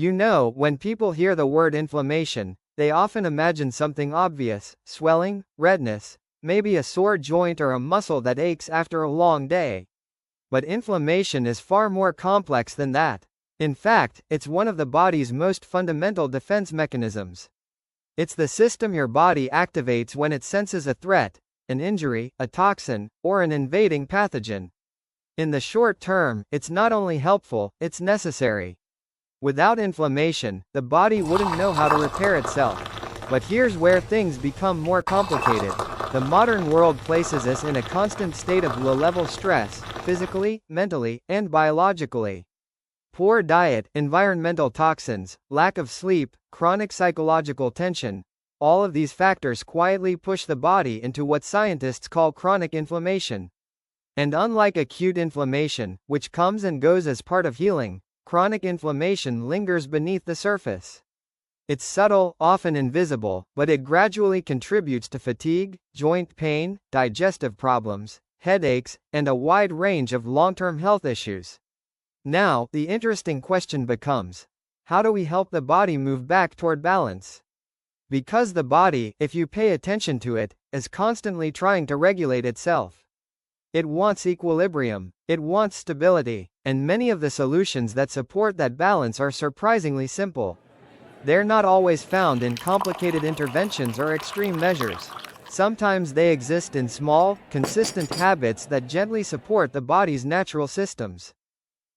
When people hear the word inflammation, they often imagine something obvious: swelling, redness, maybe a sore joint or a muscle that aches after a long day. But inflammation is far more complex than that. In fact, it's one of the body's most fundamental defense mechanisms. It's the system your body activates when it senses a threat, an injury, a toxin, or an invading pathogen. In the short term, it's not only helpful, it's necessary. Without inflammation, the body wouldn't know how to repair itself. But here's where things become more complicated. The modern world places us in a constant state of low-level stress, physically, mentally, and biologically. Poor diet, environmental toxins, lack of sleep, chronic psychological tension, all of these factors quietly push the body into what scientists call chronic inflammation. And unlike acute inflammation, which comes and goes as part of healing, chronic inflammation lingers beneath the surface. It's subtle, often invisible, but it gradually contributes to fatigue, joint pain, digestive problems, headaches, and a wide range of long-term health issues. Now, the interesting question becomes, how do we help the body move back toward balance? Because the body, if you pay attention to it, is constantly trying to regulate itself. It wants equilibrium, it wants stability, and many of the solutions that support that balance are surprisingly simple. They're not always found in complicated interventions or extreme measures. Sometimes they exist in small, consistent habits that gently support the body's natural systems.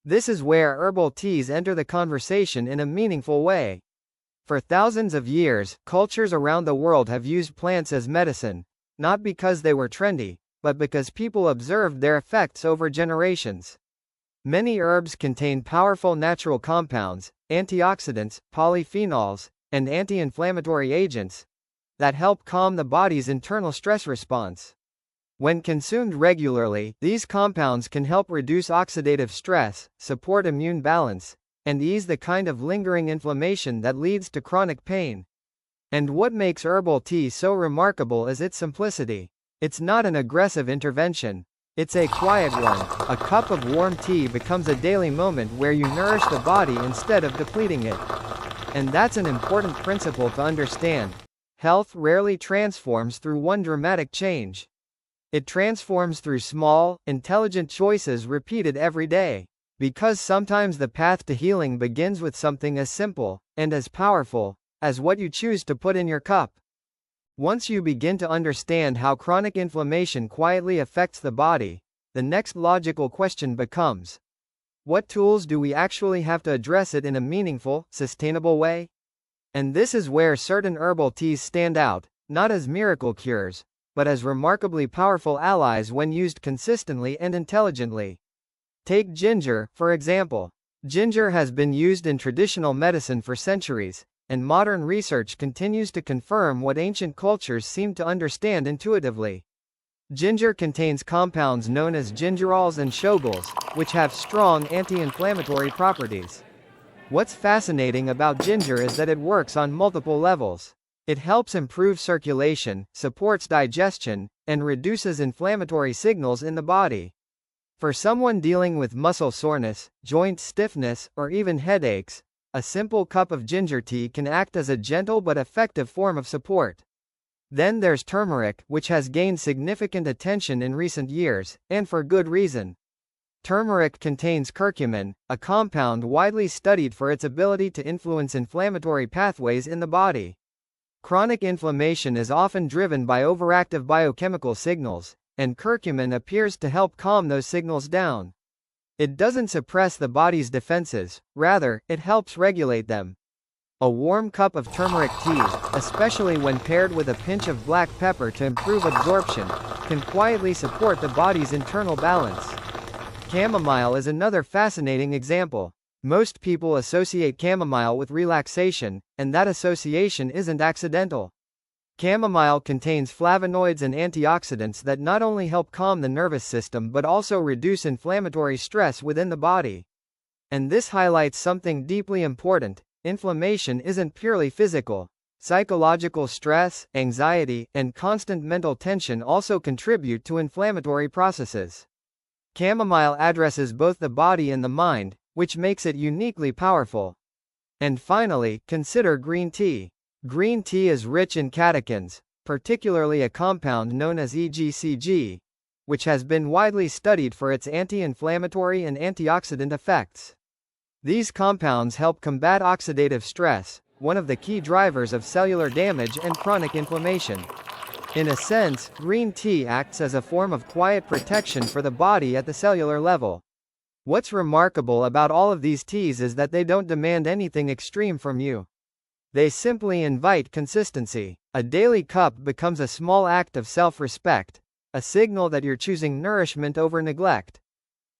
This is where herbal teas enter the conversation in a meaningful way. For thousands of years, cultures around the world have used plants as medicine, not because they were trendy, but because people observed their effects over generations. Many herbs contain powerful natural compounds, antioxidants, polyphenols, and anti-inflammatory agents that help calm the body's internal stress response. When consumed regularly, these compounds can help reduce oxidative stress, support immune balance, and ease the kind of lingering inflammation that leads to chronic pain. And what makes herbal tea so remarkable is its simplicity. It's not an aggressive intervention. It's a quiet one. A cup of warm tea becomes a daily moment where you nourish the body instead of depleting it. And that's an important principle to understand. Health rarely transforms through one dramatic change. It transforms through small, intelligent choices repeated every day. Because sometimes the path to healing begins with something as simple, and as powerful, as what you choose to put in your cup. Once you begin to understand how chronic inflammation quietly affects the body, the next logical question becomes, what tools do we actually have to address it in a meaningful, sustainable way? And this is where certain herbal teas stand out, not as miracle cures, but as remarkably powerful allies when used consistently and intelligently. Take ginger, for example. Ginger has been used in traditional medicine for centuries, and modern research continues to confirm what ancient cultures seemed to understand intuitively. Ginger contains compounds known as gingerols and shogals, which have strong anti-inflammatory properties. What's fascinating about ginger is that it works on multiple levels. It helps improve circulation, supports digestion, and reduces inflammatory signals in the body. For someone dealing with muscle soreness, joint stiffness, or even headaches, a simple cup of ginger tea can act as a gentle but effective form of support. Then there's turmeric, which has gained significant attention in recent years, and for good reason. Turmeric contains curcumin, a compound widely studied for its ability to influence inflammatory pathways in the body. Chronic inflammation is often driven by overactive biochemical signals, and curcumin appears to help calm those signals down. It doesn't suppress the body's defenses, rather, it helps regulate them. A warm cup of turmeric tea, especially when paired with a pinch of black pepper to improve absorption, can quietly support the body's internal balance. Chamomile is another fascinating example. Most people associate chamomile with relaxation, and that association isn't accidental. Chamomile contains flavonoids and antioxidants that not only help calm the nervous system but also reduce inflammatory stress within the body. And this highlights something deeply important: inflammation isn't purely physical. Psychological stress, anxiety, and constant mental tension also contribute to inflammatory processes. Chamomile addresses both the body and the mind, which makes it uniquely powerful. And finally, consider green tea. Green tea is rich in catechins, particularly a compound known as EGCG, which has been widely studied for its anti-inflammatory and antioxidant effects. These compounds help combat oxidative stress, one of the key drivers of cellular damage and chronic inflammation. In a sense, green tea acts as a form of quiet protection for the body at the cellular level. What's remarkable about all of these teas is that they don't demand anything extreme from you. They simply invite consistency. A daily cup becomes a small act of self-respect, a signal that you're choosing nourishment over neglect.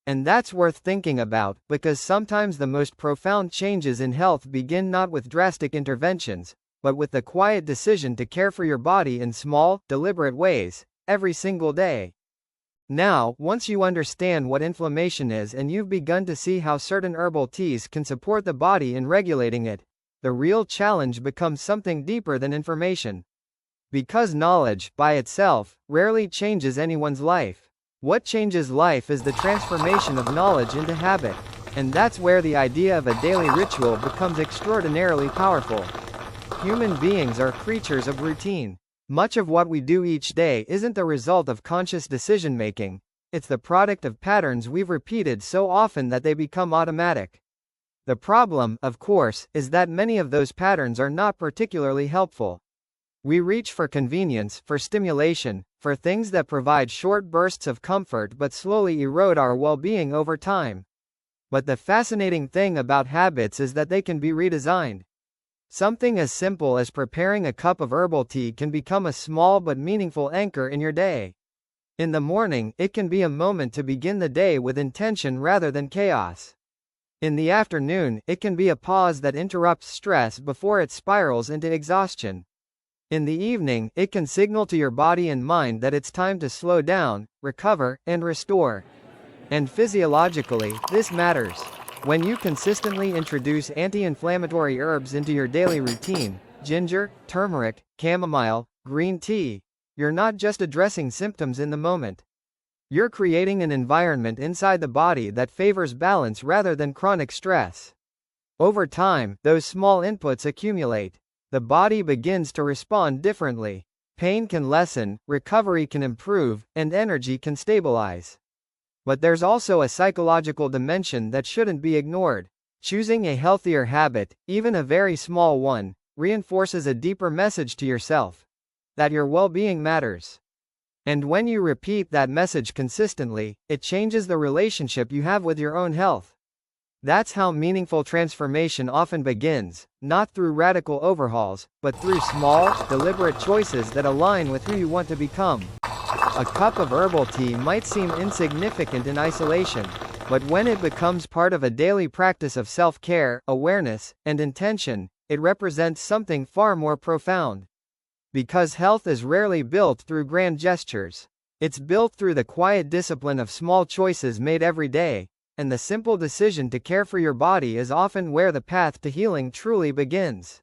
And that's worth thinking about, because sometimes the most profound changes in health begin not with drastic interventions, but with the quiet decision to care for your body in small, deliberate ways, every single day. Now, once you understand what inflammation is and you've begun to see how certain herbal teas can support the body in regulating it, the real challenge becomes something deeper than information. Because knowledge, by itself, rarely changes anyone's life. What changes life is the transformation of knowledge into habit. And that's where the idea of a daily ritual becomes extraordinarily powerful. Human beings are creatures of routine. Much of what we do each day isn't the result of conscious decision-making, it's the product of patterns we've repeated so often that they become automatic. The problem, of course, is that many of those patterns are not particularly helpful. We reach for convenience, for stimulation, for things that provide short bursts of comfort but slowly erode our well-being over time. But the fascinating thing about habits is that they can be redesigned. Something as simple as preparing a cup of herbal tea can become a small but meaningful anchor in your day. In the morning, it can be a moment to begin the day with intention rather than chaos. In the afternoon, it can be a pause that interrupts stress before it spirals into exhaustion. In the evening, it can signal to your body and mind that it's time to slow down, recover, and restore. And physiologically, this matters. When you consistently introduce anti-inflammatory herbs into your daily routine, ginger, turmeric, chamomile, green tea, you're not just addressing symptoms in the moment. You're creating an environment inside the body that favors balance rather than chronic stress. Over time, those small inputs accumulate. The body begins to respond differently. Pain can lessen, recovery can improve, and energy can stabilize. But there's also a psychological dimension that shouldn't be ignored. Choosing a healthier habit, even a very small one, reinforces a deeper message to yourself: that your well-being matters. And when you repeat that message consistently, it changes the relationship you have with your own health. That's how meaningful transformation often begins, not through radical overhauls, but through small, deliberate choices that align with who you want to become. A cup of herbal tea might seem insignificant in isolation, but when it becomes part of a daily practice of self-care, awareness, and intention, it represents something far more profound. Because health is rarely built through grand gestures. It's built through the quiet discipline of small choices made every day, and the simple decision to care for your body is often where the path to healing truly begins.